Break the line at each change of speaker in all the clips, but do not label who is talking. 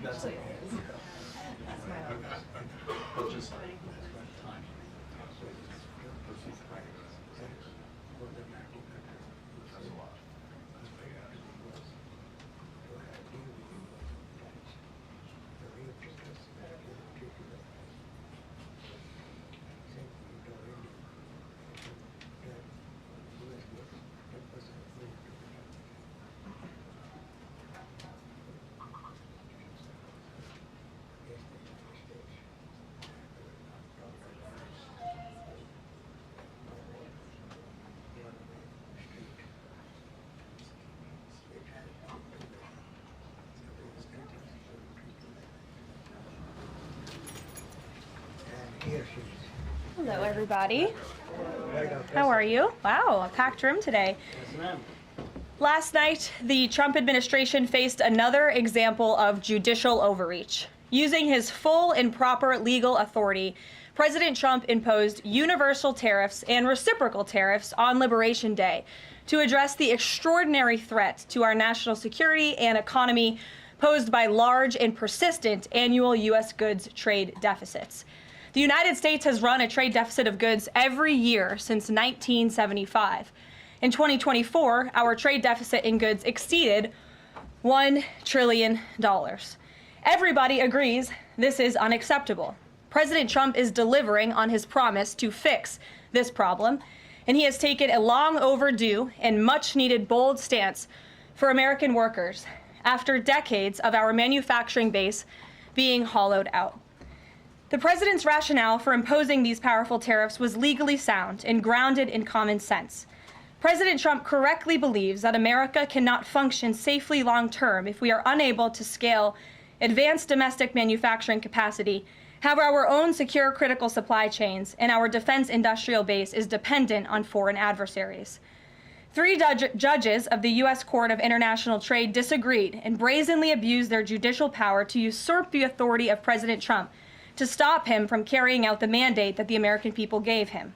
That's it. But just time. That's a lot.
Hello, everybody. How are you? Wow, a packed room today.
Yes, ma'am.
Last night, the Trump administration faced another example of judicial overreach. Using his full and proper legal authority, President Trump imposed universal tariffs and reciprocal tariffs on Liberation Day to address the extraordinary threat to our national security and economy posed by large and persistent annual U.S. goods trade deficits. The United States has run a trade deficit of goods every year since 1975. In 2024, our trade deficit in goods exceeded $1 trillion. Everybody agrees this is unacceptable. President Trump is delivering on his promise to fix this problem, and he has taken a long overdue and much needed bold stance for American workers after decades of our manufacturing base being hollowed out. The president's rationale for imposing these powerful tariffs was legally sound and grounded in common sense. President Trump correctly believes that America cannot function safely long-term if we are unable to scale advanced domestic manufacturing capacity, have our own secure critical supply chains, and our defense industrial base is dependent on foreign adversaries. 3 judges of the U.S. Court of International Trade disagreed and brazenly abused their judicial power to usurp the authority of President Trump to stop him from carrying out the mandate that the American people gave him.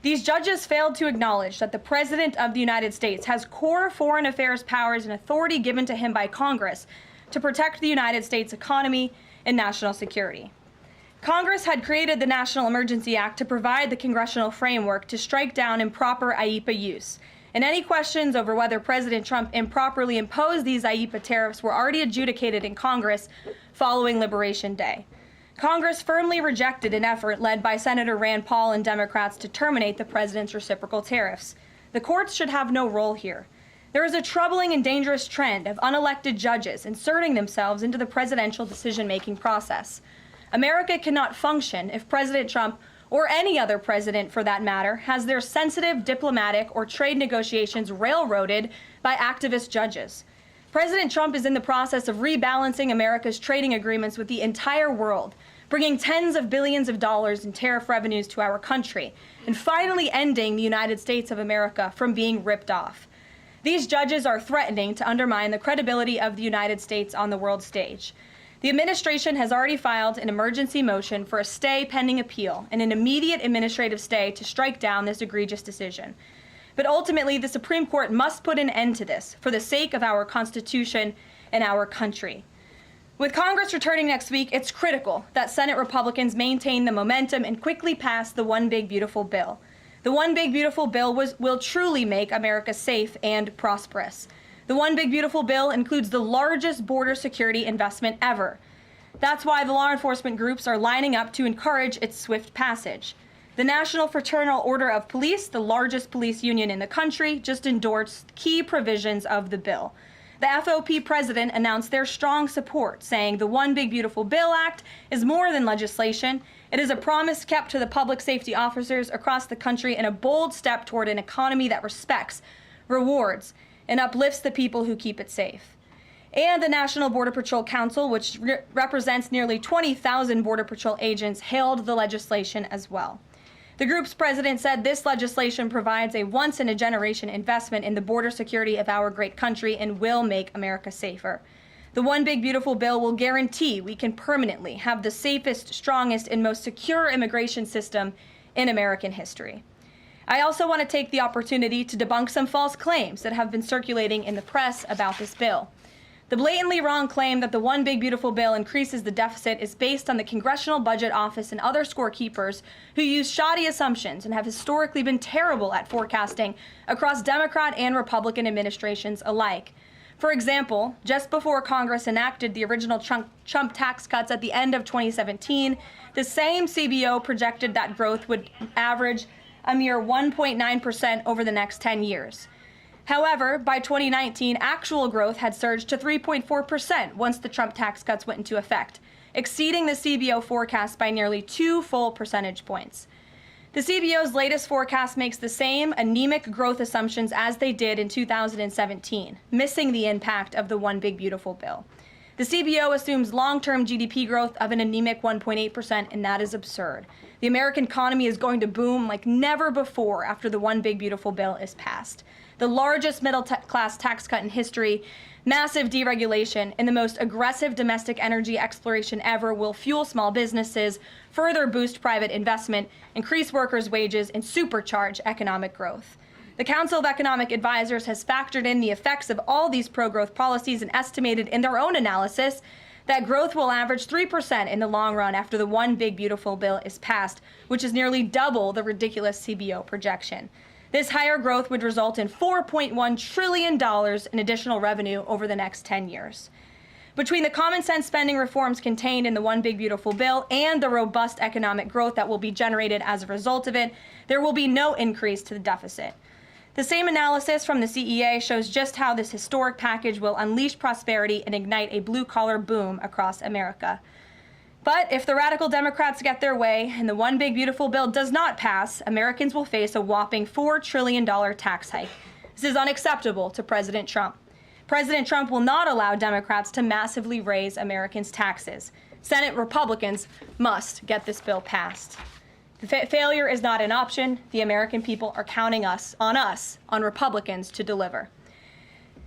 These judges failed to acknowledge that the President of the United States has core foreign affairs powers and authority given to him by Congress to protect the United States economy and national security. Congress had created the National Emergency Act to provide the congressional framework to strike down improper IEEPA use. And any questions over whether President Trump improperly imposed these IEEPA tariffs were already adjudicated in Congress following Liberation Day. Congress firmly rejected an effort led by Senator Rand Paul and Democrats to terminate the president's reciprocal tariffs. The courts should have no role here. There is a troubling and dangerous trend of unelected judges inserting themselves into the presidential decision-making process. America cannot function if President Trump or any other president for that matter, has their sensitive diplomatic or trade negotiations railroaded by activist judges. President Trump is in the process of rebalancing America's trading agreements with the entire world, bringing tens of billions of dollars in tariff revenues to our country, and finally ending the United States of America from being ripped off. These judges are threatening to undermine the credibility of the United States on the world stage. The administration has already filed an emergency motion for a stay pending appeal and an immediate administrative stay to strike down this egregious decision. But ultimately, the Supreme Court must put an end to this for the sake of our Constitution and our country. With Congress returning next week, it's critical that Senate Republicans maintain the momentum and quickly pass the One Big Beautiful Bill. The One Big Beautiful Bill will truly make America safe and prosperous. The One Big Beautiful Bill includes the largest border security investment ever. That's why the law enforcement groups are lining up to encourage its swift passage. The National Fraternal Order of Police, the largest police union in the country, just endorsed key provisions of the bill. The FOP president announced their strong support, saying the One Big Beautiful Bill Act is more than legislation. It is a promise kept to the public safety officers across the country and a bold step toward an economy that respects, rewards, and uplifts the people who keep it safe. And the National Border Patrol Council, which represents nearly 20,000 Border Patrol agents, hailed the legislation as well. The group's president said this legislation provides a once-in-a-generation investment in the border security of our great country and will make America safer. The One Big Beautiful Bill will guarantee we can permanently have the safest, strongest, and most secure immigration system in American history. I also want to take the opportunity to debunk some false claims that have been circulating in the press about this bill. The blatantly wrong claim that the One Big Beautiful Bill increases the deficit is based on the Congressional Budget Office and other scorekeepers who use shoddy assumptions and have historically been terrible at forecasting across Democrat and Republican administrations alike. For example, just before Congress enacted the original Trump tax cuts at the end of 2017, the same CBO projected that growth would average a mere 1.9% over the next 10 years. However, by 2019, actual growth had surged to 3.4% once the Trump tax cuts went into effect, exceeding the CBO forecast by nearly 2 full percentage points. The CBO's latest forecast makes the same anemic growth assumptions as they did in 2017, missing the impact of the One Big Beautiful Bill. The CBO assumes long-term GDP growth of an anemic 1.8%, and that is absurd. The American economy is going to boom like never before after the One Big Beautiful Bill is passed. The largest middle-class tax cut in history, massive deregulation, and the most aggressive domestic energy exploration ever will fuel small businesses, further boost private investment, increase workers' wages, and supercharge economic growth. The Council of Economic Advisors has factored in the effects of all these pro-growth policies and estimated in their own analysis that growth will average 3% in the long run after the One Big Beautiful Bill is passed, which is nearly double the ridiculous CBO projection. This higher growth would result in $4.1 trillion in additional revenue over the next 10 years. Between the common sense spending reforms contained in the One Big Beautiful Bill and the robust economic growth that will be generated as a result of it, there will be no increase to the deficit. The same analysis from the CEA shows just how this historic package will unleash prosperity and ignite a blue-collar boom across America. But if the radical Democrats get their way and the One Big Beautiful Bill does not pass, Americans will face a whopping $4 trillion tax hike. This is unacceptable to President Trump. President Trump will not allow Democrats to massively raise Americans' taxes. Senate Republicans must get this bill passed. Failure is not an option. The American people are counting on Republicans to deliver.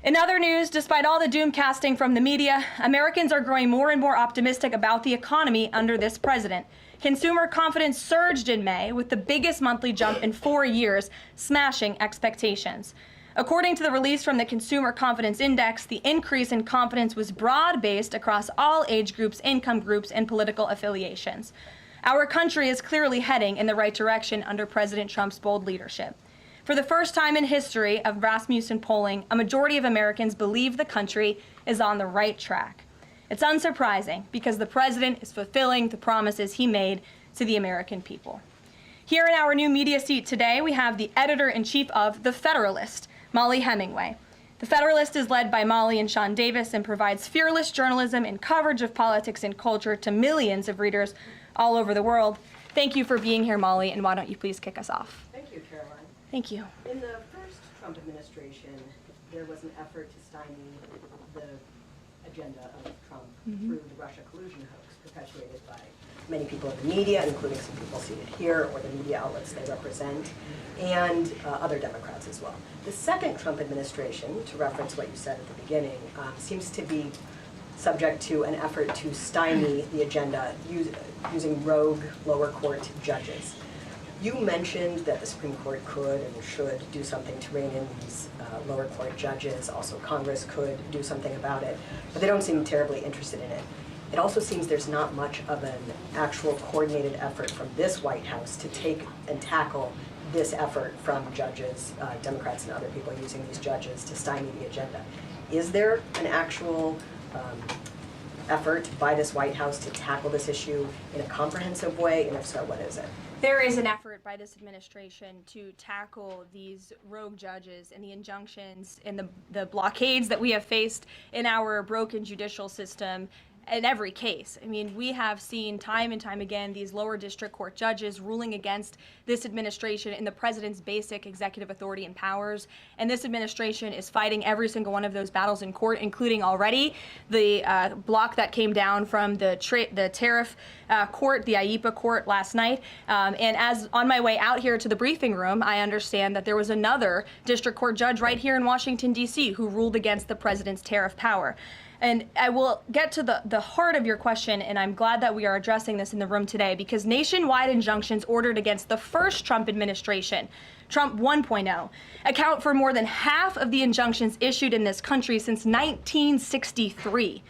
In other news, despite all the doom casting from the media, Americans are growing more and more optimistic about the economy under this president. Consumer confidence surged in May with the biggest monthly jump in 4 years, smashing expectations. According to the release from the Consumer Confidence Index, the increase in confidence was broad-based across all age groups, income groups, and political affiliations. Our country is clearly heading in the right direction under President Trump's bold leadership. For the first time in history of Rasmussen polling, a majority of Americans believe the country is on the right track. It's unsurprising because the president is fulfilling the promises he made to the American people. Here in our new media seat today, we have the editor-in-chief of The Federalist, Molly Hemingway. The Federalist is led by Molly and Sean Davis and provides fearless journalism and coverage of politics and culture to millions of readers all over the world. Thank you for being here, Molly, and why don't you please kick us off?
Thank you, Caroline.
Thank you.
In the first Trump administration, there was an effort to stymie the agenda of Trump through the Russia collusion hoax perpetuated by many people in the media, including some people seated here, or the media outlets they represent, and other Democrats as well. The second Trump administration, to reference what you said at the beginning, seems to be subject to an effort to stymie the agenda using rogue lower court judges. You mentioned that the Supreme Court could and should do something to rein in these lower court judges. Also, Congress could do something about it, but they don't seem terribly interested in it. It also seems there's not much of an actual coordinated effort from this White House to take and tackle this effort from judges, Democrats and other people using these judges to stymie the agenda. Is there an actual effort by this White House to tackle this issue in a comprehensive way, and if so, what is it?
There is an effort by this administration to tackle these rogue judges and the injunctions and the blockades that we have faced in our broken judicial system in every case. I mean, we have seen time and time again these lower district court judges ruling against this administration in the president's basic executive authority and powers. And this administration is fighting every single one of those battles in court, including already the block that came down from the tariff court, the IEPA court last night. And as on my way out here to the briefing room, I understand that there was another district court judge right here in Washington, D.C. who ruled against the president's tariff power. And I will get to the heart of your question, and I'm glad that we are addressing this in the room today, because nationwide injunctions ordered against the first Trump administration, Trump 1.0, account for more than half of the injunctions issued in this country since 1963.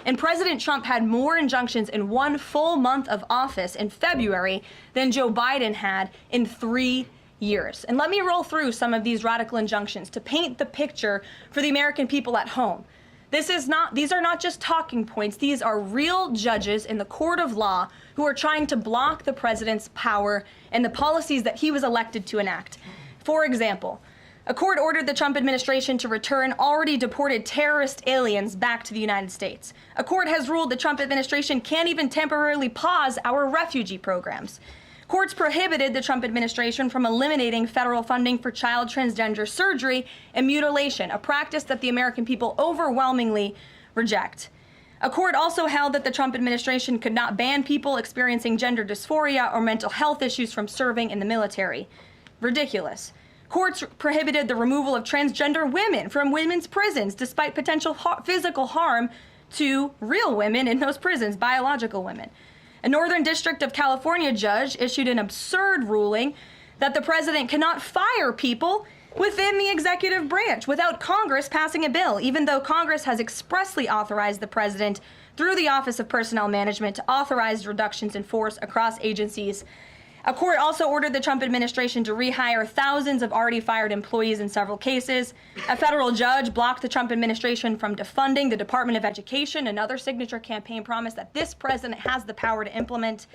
And President Trump had more injunctions in one full month of office in February than Joe Biden had in 3 years. And let me roll through some of these radical injunctions to paint the picture for the American people at home. These are not just talking points. These are real judges in the court of law who are trying to block the president's power and the policies that he was elected to enact. For example, a court ordered the Trump administration to return already deported terrorist aliens back to the United States. A court has ruled the Trump administration can't even temporarily pause our refugee programs. Courts prohibited the Trump administration from eliminating federal funding for child transgender surgery and mutilation, a practice that the American people overwhelmingly reject. A court also held that the Trump administration could not ban people experiencing gender dysphoria or mental health issues from serving in the military. Ridiculous. Courts prohibited the removal of transgender women from women's prisons, despite potential physical harm to real women in those prisons, biological women. A Northern District of California judge issued an absurd ruling that the president cannot fire people within the executive branch without Congress passing a bill, even though Congress has expressly authorized the president through the Office of Personnel Management to authorize reductions in force across agencies. A court also ordered the Trump administration to rehire thousands of already fired employees in several cases. A federal judge blocked the Trump administration from defunding the Department of Education, another signature campaign promise that this president has the power to implement.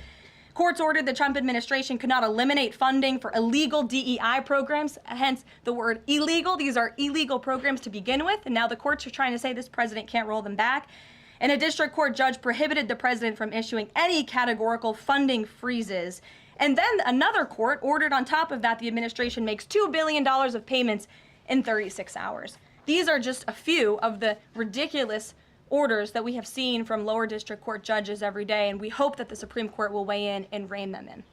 Courts ordered the Trump administration could not eliminate funding for illegal DEI programs, hence the word illegal. These are illegal programs to begin with, and now the courts are trying to say this president can't roll them back. And a district court judge prohibited the president from issuing any categorical funding freezes. And then another court ordered on top of that the administration makes $2 billion of payments in 36 hours. These are just a few of the ridiculous orders that we have seen from lower district court judges every day, and we hope that the Supreme Court will weigh in and rein them in.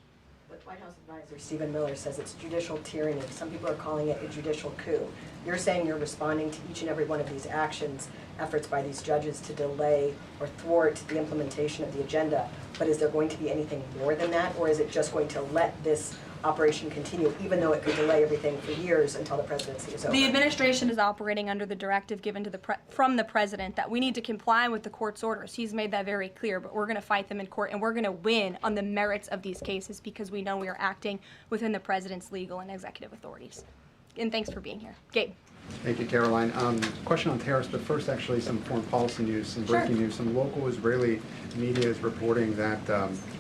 But White House advisor Stephen Miller says it's judicial tyranny. Some people are calling it a judicial coup. You're saying you're responding to each and every one of these actions, efforts by these judges to delay or thwart the implementation of the agenda. But is there going to be anything more than that, or is it just going to let this operation continue, even though it could delay everything for years until the presidency is over?
The administration is operating under the directive given to from the president that we need to comply with the court's orders. He's made that very clear, but we're going to fight them in court, and we're going to win on the merits of these cases because we know we are acting within the president's legal and executive authorities. And thanks for being here. Gabe.
Thank you, Caroline. Question on tariffs, but first actually some foreign policy news, some breaking news. Some local Israeli media is reporting that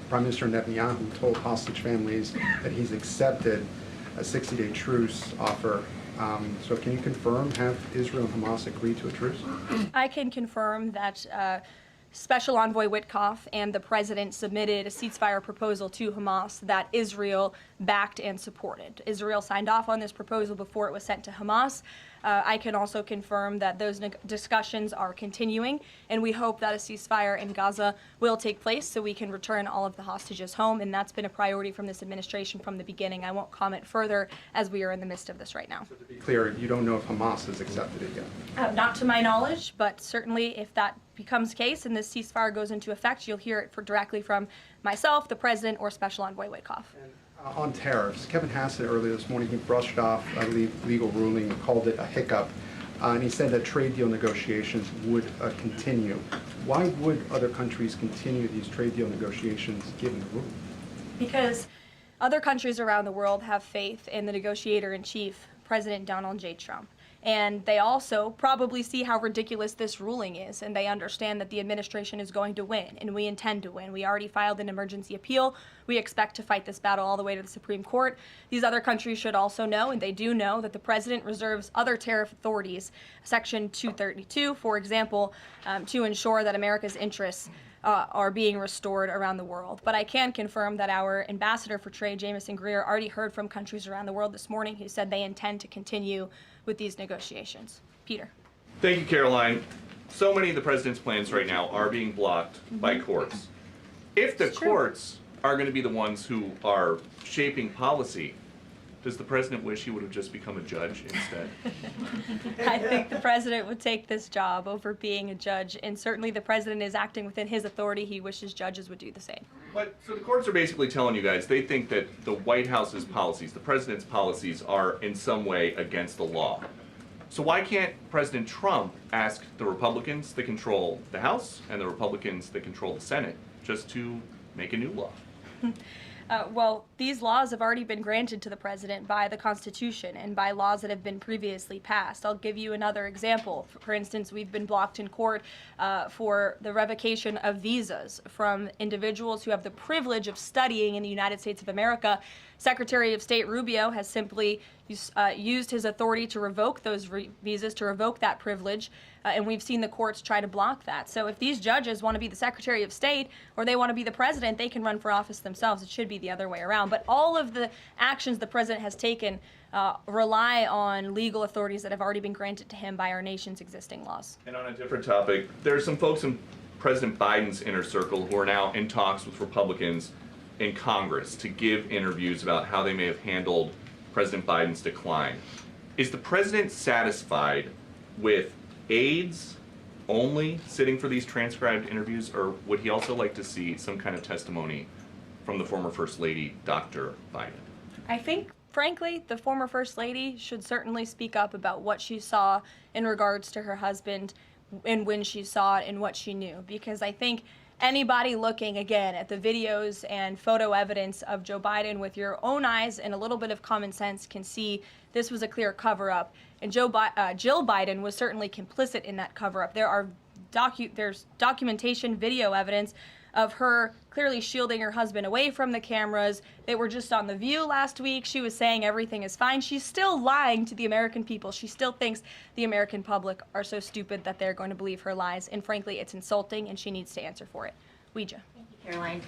Prime Minister Netanyahu told hostage families that he's accepted a 60-day truce offer. So can you confirm, have Israel and Hamas agreed to a truce?
I can confirm that Special Envoy Witkoff and the president submitted a ceasefire proposal to Hamas that Israel backed and supported. Israel signed off on this proposal before it was sent to Hamas. I can also confirm that those discussions are continuing, and we hope that a ceasefire in Gaza will take place so we can return all of the hostages home, and that's been a priority from this administration from the beginning. I won't comment further as we are in the midst of this right now.
So to be clear, you don't know if Hamas has accepted it yet?
Not to my knowledge, but certainly if that becomes the case and this ceasefire goes into effect, you'll hear it directly from myself, the president, or Special Envoy Witkoff.
On tariffs, Kevin Hassett earlier this morning, he brushed off a legal ruling, called it a hiccup, and he said that trade deal negotiations would continue. Why would other countries continue these trade deal negotiations given the ruling?
Because other countries around the world have faith in the negotiator-in-chief, President Donald J. Trump. And they also probably see how ridiculous this ruling is, and they understand that the administration is going to win, and we intend to win. We already filed an emergency appeal. We expect to fight this battle all the way to the Supreme Court. These other countries should also know, and they do know, that the president reserves other tariff authorities, Section 232, for example, to ensure that America's interests are being restored around the world. But I can confirm that our ambassador for trade, Jamison Greer, already heard from countries around the world this morning who said they intend to continue with these negotiations. Peter.
Thank you, Caroline. So many of the president's plans right now are being blocked by courts. If the courts are going to be the ones who are shaping policy, does the president wish he would have just become a judge instead?
I think the president would take this job over being a judge, and certainly the president is acting within his authority. He wishes judges would do the same.
But so the courts are basically telling you guys they think that the White House's policies, the president's policies, are in some way against the law. So why can't President Trump ask the Republicans that control the House and the Republicans that control the Senate just to make a new law?
Well, these laws have already been granted to the president by the Constitution and by laws that have been previously passed. I'll give you another example. For instance, we've been blocked in court for the revocation of visas from individuals who have the privilege of studying in the United States of America. Secretary of State Rubio has simply used his authority to revoke those visas, to revoke that privilege, and we've seen the courts try to block that. So if these judges want to be the Secretary of State or they want to be the president, they can run for office themselves. It should be the other way around. But all of the actions the president has taken rely on legal authorities that have already been granted to him by our nation's existing laws.
And on a different topic, there are some folks in President Biden's inner circle who are now in talks with Republicans in Congress to give interviews about how they may have handled President Biden's decline. Is the president satisfied with aides only sitting for these transcribed interviews, or would he also like to see some kind of testimony from the former First Lady, Dr. Biden?
I think, frankly, the former First Lady should certainly speak up about what she saw in regards to her husband and when she saw it and what she knew, because I think anybody looking, again, at the videos and photo evidence of Joe Biden with your own eyes and a little bit of common sense can see this was a clear cover-up. And Jill Biden was certainly complicit in that cover-up. There's documentation, video evidence of her clearly shielding her husband away from the cameras. They were just on The View last week. She was saying everything is fine. She's still lying to the American people. She still thinks the American public are so stupid that they're going to believe her lies. And frankly, it's insulting, and she needs to answer for it. Ouija.
Thank you, Caroline.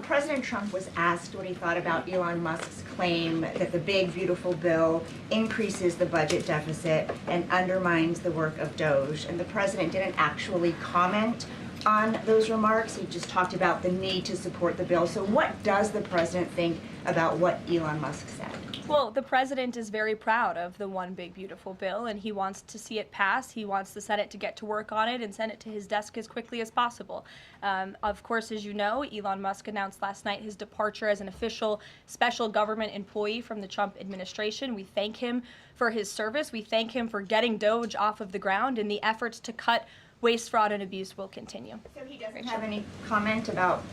President Trump was asked what he thought about Elon Musk's claim that the big, beautiful bill increases the budget deficit and undermines the work of DOJ. And the president didn't actually comment on those remarks. He just talked about the need to support the bill. So what does the president think about what Elon Musk said?
Well, the president is very proud of the one big beautiful bill, and he wants to see it pass. He wants the Senate to get to work on it and send it to his desk as quickly as possible. Of course, as you know, Elon Musk announced last night his departure as an official special government employee from the Trump administration. We thank him for his service. We thank him for getting DOJ off of the ground, and the efforts to cut waste, fraud, and abuse will continue.
So he doesn't have any comment about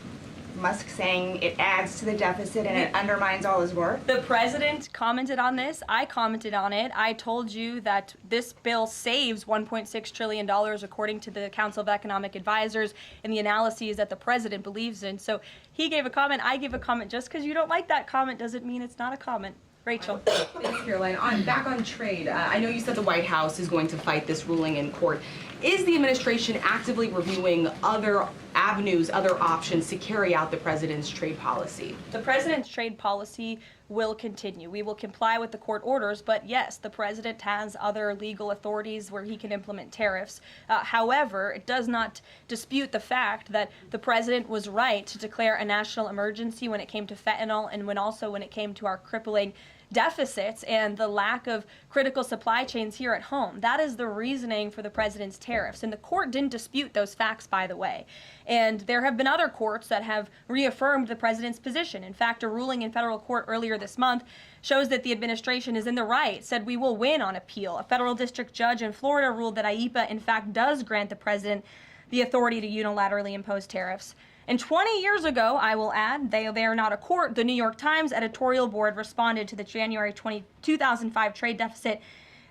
Musk saying it adds to the deficit and it undermines all his work?
The president commented on this. I commented on it. I told you that this bill saves $1.6 trillion according to the Council of Economic Advisors and the analyses that the president believes in. So he gave a comment. I gave a comment. Just because you don't like that comment doesn't mean it's not a comment. Rachel.
Thanks, Caroline. Back on trade, I know you said the White House is going to fight this ruling in court. Is the administration actively reviewing other avenues, other options to carry out the president's trade policy?
The president's trade policy will continue. We will comply with the court orders, but yes, the president has other legal authorities where he can implement tariffs. However, it does not dispute the fact that the president was right to declare a national emergency when it came to fentanyl and when it came to our crippling deficits and the lack of critical supply chains here at home. That is the reasoning for the president's tariffs. And the court didn't dispute those facts, by the way. And there have been other courts that have reaffirmed the president's position. In fact, a ruling in federal court earlier this month shows that the administration is in the right, said we will win on appeal. A federal district judge in Florida ruled that IEEPA, in fact, does grant the president the authority to unilaterally impose tariffs. And 20 years ago, I will add, they are not a court, the New York Times editorial board responded to the January 2005 trade deficit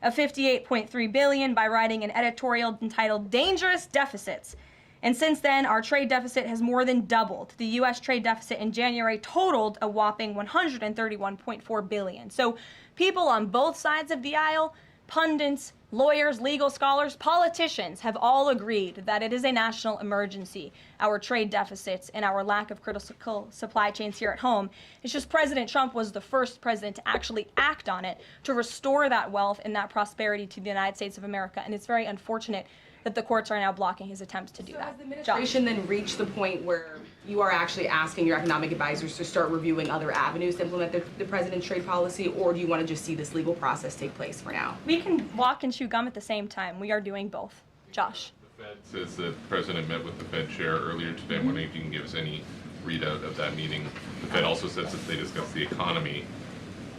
of $58.3 billion by writing an editorial entitled Dangerous Deficits. And since then, our trade deficit has more than doubled. The U.S. trade deficit in January totaled a whopping $131.4 billion. So people on both sides of the aisle, pundits, lawyers, legal scholars, politicians have all agreed that it is a national emergency, our trade deficits and our lack of critical supply chains here at home. It's just President Trump was the first president to actually act on it, to restore that wealth and that prosperity to the United States of America. And it's very unfortunate that the courts are now blocking his attempts to do that.
Has the administration then reached the point where you are actually asking your economic advisors to start reviewing other avenues to implement the president's trade policy, or do you want to just see this legal process take place for now?
We can walk and chew gum at the same time. We are doing both. Josh.
The Fed says the president met with the Fed chair earlier today. I'm wondering if you can give us any readout of that meeting. The Fed also says that they discussed the economy.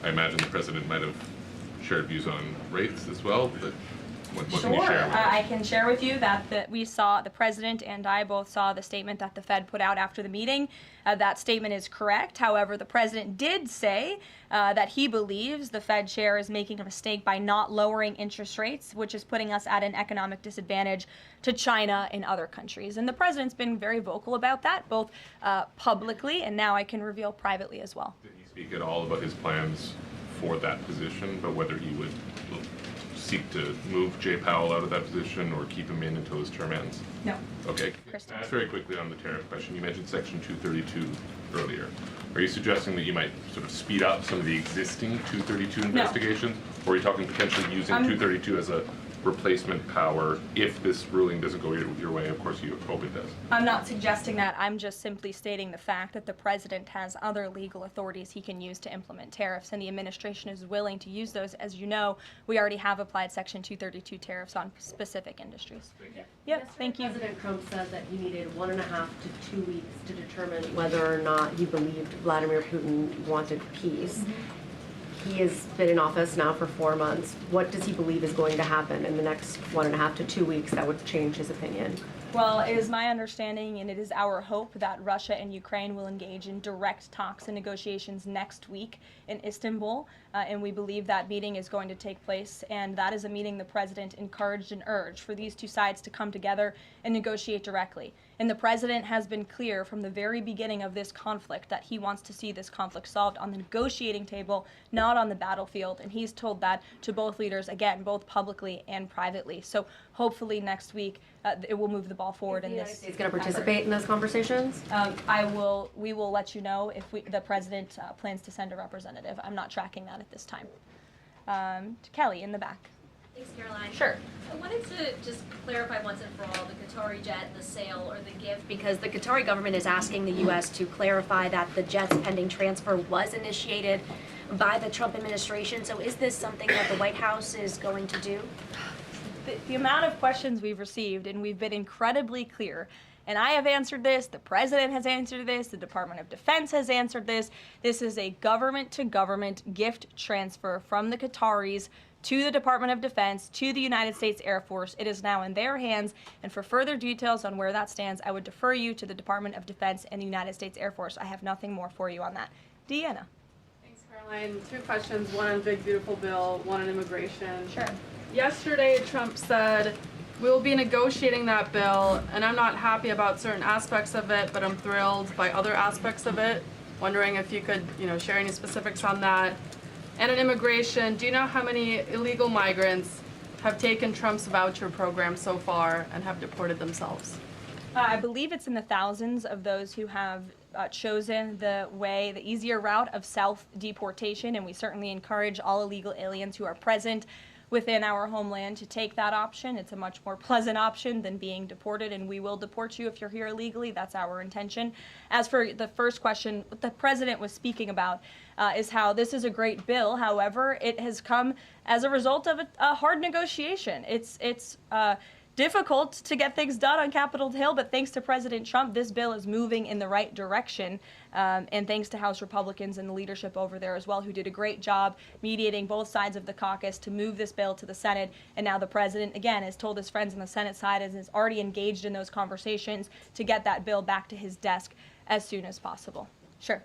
I imagine the president might have shared views on rates as well, but what can you share with us?
I can share with you that the president and I both saw the statement that the Fed put out after the meeting. That statement is correct. However, the president did say that he believes the Fed chair is making a mistake by not lowering interest rates, which is putting us at an economic disadvantage to China and other countries. And the president's been very vocal about that, both publicly and now I can reveal privately as well.
Did he speak at all about his plans for that position, but whether he would seek to move Jay Powell out of that position or keep him in until his term ends?
No.
Okay.
Kristen.
Ask very quickly on the tariff question. You mentioned Section 232 earlier. Are you suggesting that you might sort of speed up some of the existing 232 investigations? Or are you talking potentially using 232 as a replacement power if this ruling doesn't go your way? Of course, you hope it does.
I'm not suggesting that. I'm just simply stating the fact that the president has other legal authorities he can use to implement tariffs, and the administration is willing to use those. As you know, we already have applied Section 232 tariffs on specific industries.
Thank you.
Yep, thank you.
President Trump said that he needed 1.5 to 2 weeks to determine whether or not he believed Vladimir Putin wanted peace. He has been in office now for 4 months. What does he believe is going to happen in the next 1.5 to 2 weeks that would change his opinion?
Well, it is my understanding and it is our hope that Russia and Ukraine will engage in direct talks and negotiations next week in Istanbul, and we believe that meeting is going to take place, and that is a meeting the president encouraged and urged for these two sides to come together and negotiate directly. And the president has been clear from the very beginning of this conflict that he wants to see this conflict solved on the negotiating table, not on the battlefield, and he's told that to both leaders, again, both publicly and privately. So hopefully next week it will move the ball forward in this.
He's going to participate in those conversations?
We will let you know if the president plans to send a representative. I'm not tracking that at this time. Kelly in the back.
Thanks, Caroline.
Sure.
I wanted to just clarify once and for all the Qatari jet, the sale, or the gift, because the Qatari government is asking the U.S. to clarify that the jet's pending transfer was initiated by the Trump administration. So is this something that the White House is going to do?
The amount of questions we've received, and we've been incredibly clear, and I have answered this, the president has answered this, the Department of Defense has answered this. This is a government-to-government gift transfer from the Qataris to the Department of Defense, to the United States Air Force. It is now in their hands, and for further details on where that stands, I would defer you to the Department of Defense and the United States Air Force. I have nothing more for you on that. Deanna.
Thanks, Caroline. 2 questions, one on Big Beautiful Bill, one on immigration.
Sure.
Yesterday, Trump said, we'll be negotiating that bill, and I'm not happy about certain aspects of it, but I'm thrilled by other aspects of it. Wondering if you could, share any specifics on that. And in immigration, do you know how many illegal migrants have taken Trump's voucher program so far and have deported themselves?
I believe it's in the thousands of those who have chosen the easier route of self-deportation, and we certainly encourage all illegal aliens who are present within our homeland to take that option. It's a much more pleasant option than being deported, and we will deport you if you're here illegally. That's our intention. As for the first question, what the president was speaking about is how this is a great bill. However, it has come as a result of a hard negotiation. It's difficult to get things done on Capitol Hill, but thanks to President Trump, this bill is moving in the right direction. And thanks to House Republicans and the leadership over there as well, who did a great job mediating both sides of the caucus to move this bill to the Senate. And now the president, again, has told his friends on the Senate side and is already engaged in those conversations to get that bill back to his desk as soon as possible. Sure.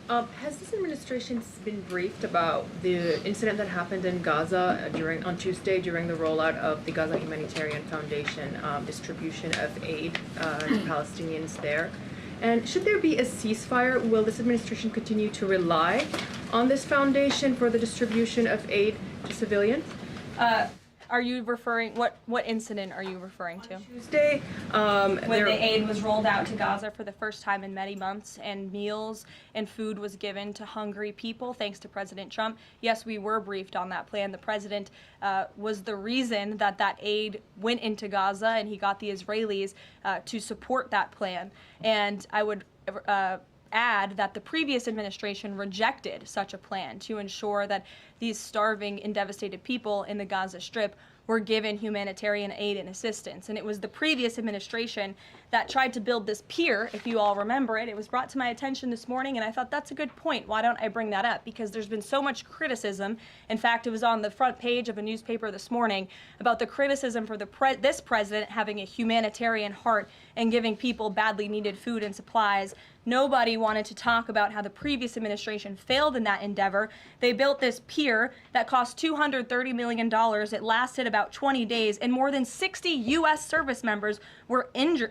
Has this administration been briefed about the incident that happened in Gaza on Tuesday during the rollout of the Gaza Humanitarian Foundation distribution of aid to Palestinians there? And should there be a ceasefire, will this administration continue to rely on this foundation for the distribution of aid to civilians?
Are you referring, what incident are you referring to?
Tuesday,
When the aid was rolled out to Gaza for the first time in many months, and meals and food was given to hungry people, thanks to President Trump. Yes, we were briefed on that plan. The president was the reason that that aid went into Gaza, and he got the Israelis to support that plan. And I would add that the previous administration rejected such a plan to ensure that these starving and devastated people in the Gaza Strip were given humanitarian aid and assistance. And it was the previous administration that tried to build this pier, if you all remember it. It was brought to my attention this morning, and I thought that's a good point. Why don't I bring that up? Because there's been so much criticism. In fact, it was on the front page of a newspaper this morning about the criticism for this president having a humanitarian heart and giving people badly needed food and supplies. Nobody wanted to talk about how the previous administration failed in that endeavor. They built this pier that cost $230 million. It lasted about 20 days, and more than 60 U.S. service members were injured,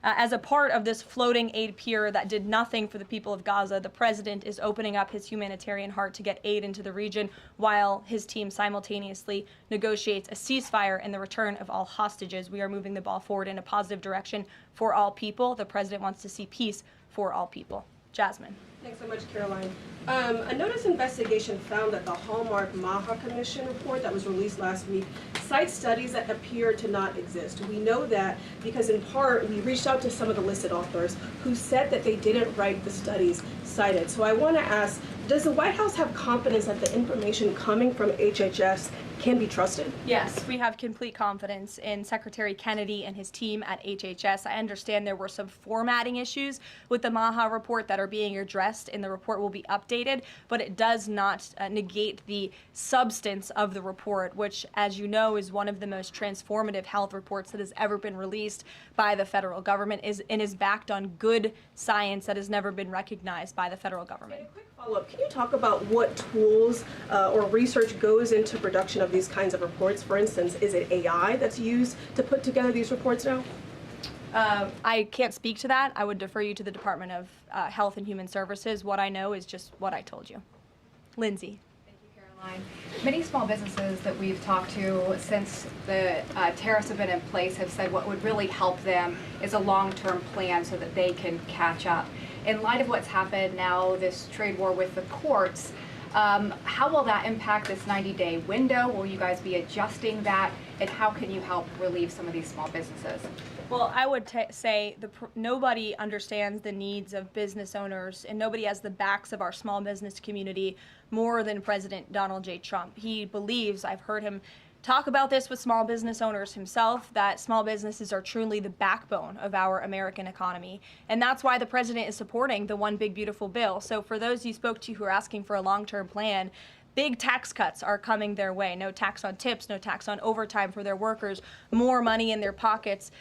as a part of this floating aid pier that did nothing for the people of Gaza. The president is opening up his humanitarian heart to get aid into the region while his team simultaneously negotiates a ceasefire and the return of all hostages. We are moving the ball forward in a positive direction for all people. The president wants to see peace for all people. Jasmine.
Thanks so much, Caroline. A notice investigation found that the Hallmark Maha Commission report that was released last week cites studies that appear to not exist. We know that because in part we reached out to some of the listed authors who said that they didn't write the studies cited. So I want to ask, does the White House have confidence that the information coming from HHS can be trusted?
Yes, we have complete confidence in Secretary Kennedy and his team at HHS. I understand there were some formatting issues with the Maha report that are being addressed, and the report will be updated, but it does not negate the substance of the report, which, as you know, is one of the most transformative health reports that has ever been released by the federal government and is backed on good science that has never been recognized by the federal government.
And a quick follow-up, can you talk about what tools or research goes into production of these kinds of reports? For instance, is it AI that's used to put together these reports now?
I can't speak to that. I would defer you to the Department of Health and Human Services. What I know is just what I told you. Lindsay.
Thank you, Caroline. Many small businesses that we've talked to since the tariffs have been in place have said what would really help them is a long-term plan so that they can catch up. In light of what's happened now, this trade war with the courts, how will that impact this 90-day window? Will you guys be adjusting that? And how can you help relieve some of these small businesses?
Well, I would say nobody understands the needs of business owners, and nobody has the backs of our small business community more than President Donald J. Trump. He believes, I've heard him talk about this with small business owners himself, that small businesses are truly the backbone of our American economy. And that's why the president is supporting the One Big Beautiful Bill. So for those you spoke to who are asking for a long-term plan, Big tax cuts are coming their way. No tax on tips, no tax on overtime for their workers, more money in their pockets.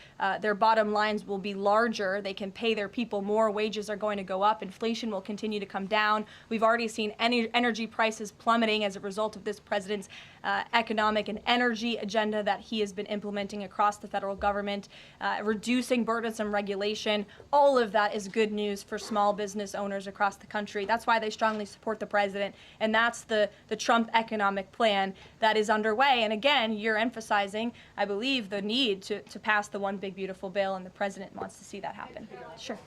Their bottom lines will be larger. They can pay their people more. Wages are going to go up. Inflation will continue to come down. We've already seen energy prices plummeting as a result of this president's economic and energy agenda that he has been implementing across the federal government, reducing burdensome regulation. All of that is good news for small business owners across the country. That's why they strongly support the president, and that's the Trump economic plan that is underway. And again, you're emphasizing, I believe, the need to pass the One Big Beautiful Bill, and the president wants to see that happen. Sure.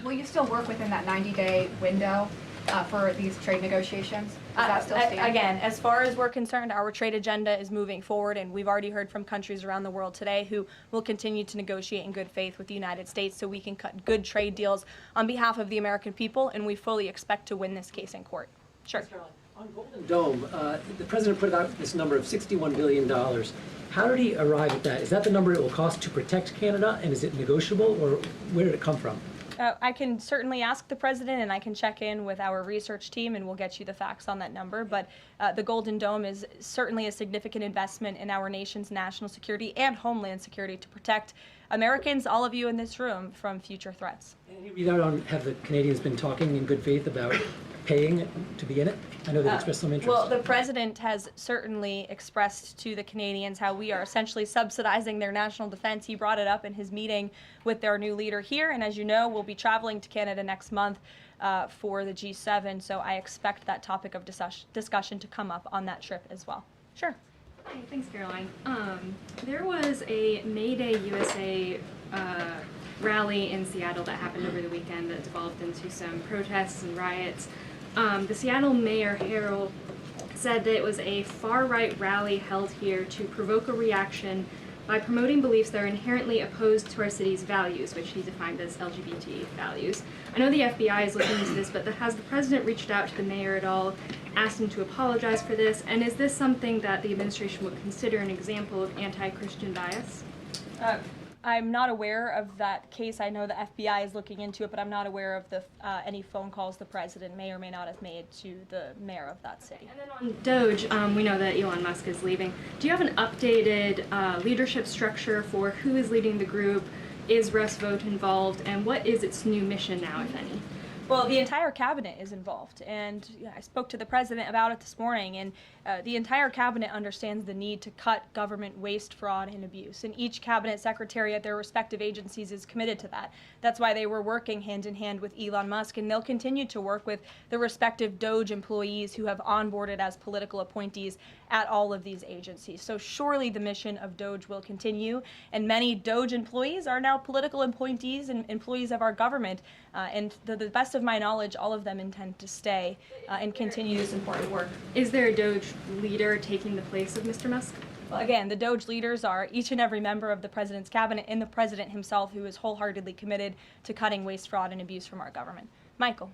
Will you still work within that 90-day window for these trade negotiations? Does that still stand?
Again, as far as we're concerned, our trade agenda is moving forward, and we've already heard from countries around the world today who will continue to negotiate in good faith with the United States so we can cut good trade deals on behalf of the American people, and we fully expect to win this case in court. Sure.
On Golden Dome, the president put out this number of $61 billion. How did he arrive at that? Is that the number it will cost to protect Canada, and is it negotiable, or where did it come from?
I can certainly ask the president, and I can check in with our research team, and we'll get you the facts on that number. But the Golden Dome is certainly a significant investment in our nation's national security and homeland security to protect Americans, all of you in this room, from future threats.
Any readout on, have the Canadians been talking in good faith about paying to be in it? I know they've expressed some interest.
Well, the president has certainly expressed to the Canadians how we are essentially subsidizing their national defense. He brought it up in his meeting with their new leader here, and as you know, we'll be traveling to Canada next month for the G7, so I expect that topic of discussion to come up on that trip as well. Sure.
Hi, thanks, Caroline. There was a May Day USA rally in Seattle that happened over the weekend that devolved into some protests and riots. The Seattle Mayor Harrell said that it was a far-right rally held here to provoke a reaction by promoting beliefs that are inherently opposed to our city's values, which he defined as LGBT values. I know the FBI is looking into this, but has the president reached out to the mayor at all, asked him to apologize for this, and is this something that the administration would consider an example of anti-Christian bias?
I'm not aware of that case. I know the FBI is looking into it, but I'm not aware of any phone calls the president may or may not have made to the mayor of that city.
And then on Doge, we know that Elon Musk is leaving. Do you have an updated leadership structure for who is leading the group? Is Russ Vought involved? And what is its new mission now, if any?
Well, the entire cabinet is involved, and I spoke to the president about it this morning, and the entire cabinet understands the need to cut government waste, fraud, and abuse, and each cabinet secretary at their respective agencies is committed to that. That's why they were working hand in hand with Elon Musk, and they'll continue to work with the respective Doge employees who have onboarded as political appointees at all of these agencies. So surely the mission of Doge will continue, and many Doge employees are now political appointees and employees of our government, and to the best of my knowledge, all of them intend to stay and continue this important work.
Is there a Doge leader taking the place of Mr. Musk?
Well, again, the Doge leaders are each and every member of the president's cabinet and the president himself, who is wholeheartedly committed to cutting waste, fraud, and abuse from our government. Michael.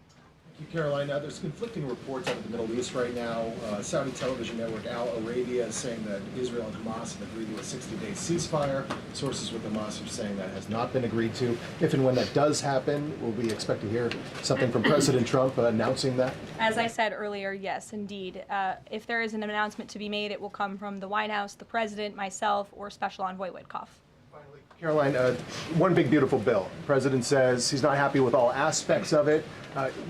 Thank you, Caroline. There's conflicting reports out of the Middle East right now. Saudi television network Al Arabia is saying that Israel and Hamas have agreed to a 60-day ceasefire. Sources with Hamas are saying that has not been agreed to. If and when that does happen, will we expect to hear something from President Trump announcing that?
As I said earlier, yes, indeed. If there is an announcement to be made, it will come from the White House, the president, myself, or Special Envoy Witkoff.
Caroline, one big beautiful bill. The president says he's not happy with all aspects of it.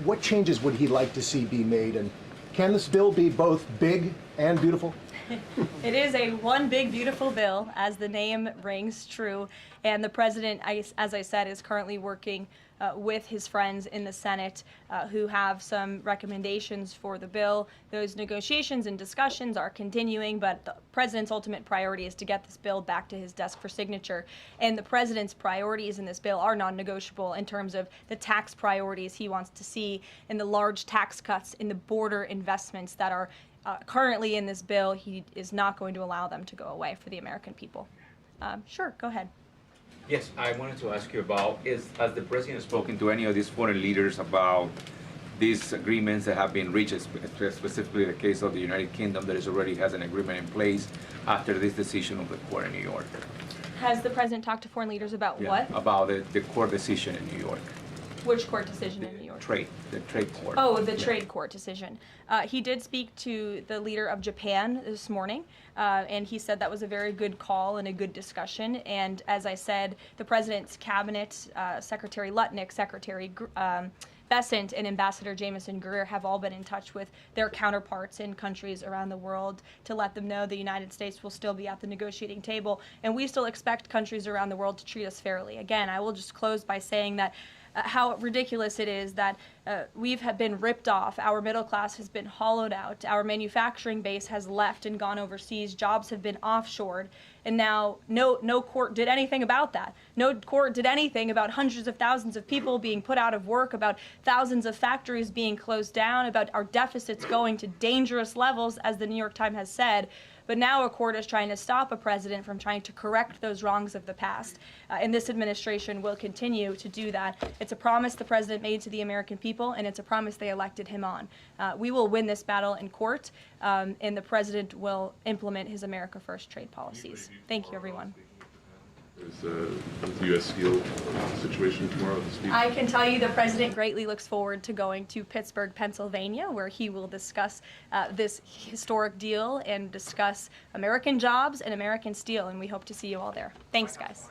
What changes would he like to see be made? And can this bill be both big and beautiful?
It is a one big beautiful bill, as the name rings true. And the president, as I said, is currently working with his friends in the Senate who have some recommendations for the bill. Those negotiations and discussions are continuing, but the president's ultimate priority is to get this bill back to his desk for signature. And the president's priorities in this bill are non-negotiable in terms of the tax priorities he wants to see and the large tax cuts in the border investments that are currently in this bill. He is not going to allow them to go away for the American people. Sure, go ahead.
Yes, I wanted to ask you about, has the president spoken to any of these foreign leaders about these agreements that have been reached, specifically the case of the United Kingdom that already has an agreement in place after this decision of the court in New York?
Has the president talked to foreign leaders about what?
About the court decision in New York.
Which court decision in New York?
The trade court.
Oh, the trade court decision. He did speak to the leader of Japan this morning, and he said that was a very good call and a good discussion. And as I said, the president's cabinet, Secretary Lutnick, Secretary Bessent, and Ambassador Jameson Greer have all been in touch with their counterparts in countries around the world to let them know the United States will still be at the negotiating table, and we still expect countries around the world to treat us fairly. Again, I will just close by saying that how ridiculous it is that we've been ripped off. Our middle class has been hollowed out. Our manufacturing base has left and gone overseas. Jobs have been offshored. And now no court did anything about that. No court did anything about hundreds of thousands of people being put out of work, about thousands of factories being closed down, about our deficits going to dangerous levels, as the New York Times has said. But now a court is trying to stop a president from trying to correct those wrongs of the past. And this administration will continue to do that. It's a promise the president made to the American people, and it's a promise they elected him on. We will win this battle in court, and the president will implement his America First trade policies. Thank you, everyone.
Is the U.S. Steel situation tomorrow at the speech?
I can tell you the president greatly looks forward to going to Pittsburgh, Pennsylvania, where he will discuss this historic deal and discuss American jobs and American steel, and we hope to see you all there. Thanks, guys.